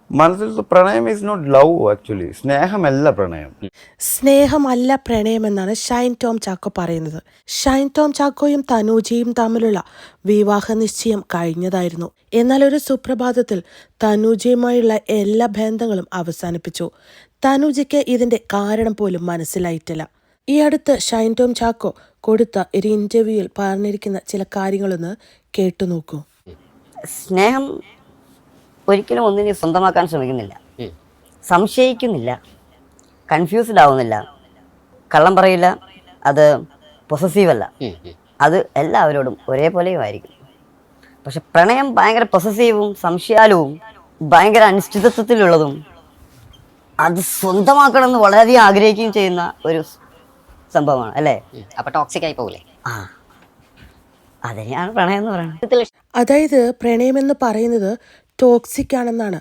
മനസ്സിൽ പ്രണയം is not love actually. സ്നേഹമല്ല പ്രണയം. സ്നേഹമല്ല പ്രണയമെന്നാണ് ഷൈൻ ടോം ചാക്കോ പറയുന്നത്. ഷൈൻ ടോം ചാക്കോയും തനൂജയും തമ്മിലുള്ള വിവാഹ നിശ്ചയം കഴിഞ്ഞതായിരുന്നു. എന്നാൽ ഒരു സുപ്രഭാതത്തിൽ തനൂജയുമായുള്ള എല്ലാ ബന്ധങ്ങളും അവസാനിപ്പിച്ചു. തനൂജയ്ക്ക് ഇതിന്റെ കാരണം പോലും മനസ്സിലായിട്ടില്ല. ഈ അടുത്ത് ഷൈൻ ടോം ചാക്കോ കൊടുത്ത ഒരു ഇന്റർവ്യൂവിൽ പറഞ്ഞിരിക്കുന്ന ചില കാര്യങ്ങളൊന്ന് കേട്ടുനോക്കൂ. സ്നേഹം ഒരിക്കലും ഒന്നിനെ സ്വന്തമാക്കാൻ ശ്രമിക്കുന്നില്ല, സംശയിക്കുന്നില്ല, കൺഫ്യൂസ്ഡ് ആവുന്നില്ല, കള്ളം പറയില്ല, അത് പൊസസീവ് അല്ല, അത് എല്ലാവരോടും ഒരേപോലെയും ആയിരിക്കും. പക്ഷെ പ്രണയം ഭയങ്കര പൊസസീവും സംശയാലുവും ഭയങ്കര അനിശ്ചിതത്വത്തിലുള്ളതും അത് സ്വന്തമാക്കണമെന്ന് വളരെയധികം ആഗ്രഹിക്കുകയും ചെയ്യുന്ന ഒരു സംഭവമാണ് അല്ലേ? അപ്പൊ ടോക്സിക് ആയി പോകില്ലേ? ആ, അതിനെയാണ് പ്രണയം എന്ന് പറയുന്നത്. അതായത് പ്രണയമെന്ന് പറയുന്നത് ടോക്സിക് ആണെന്നാണ്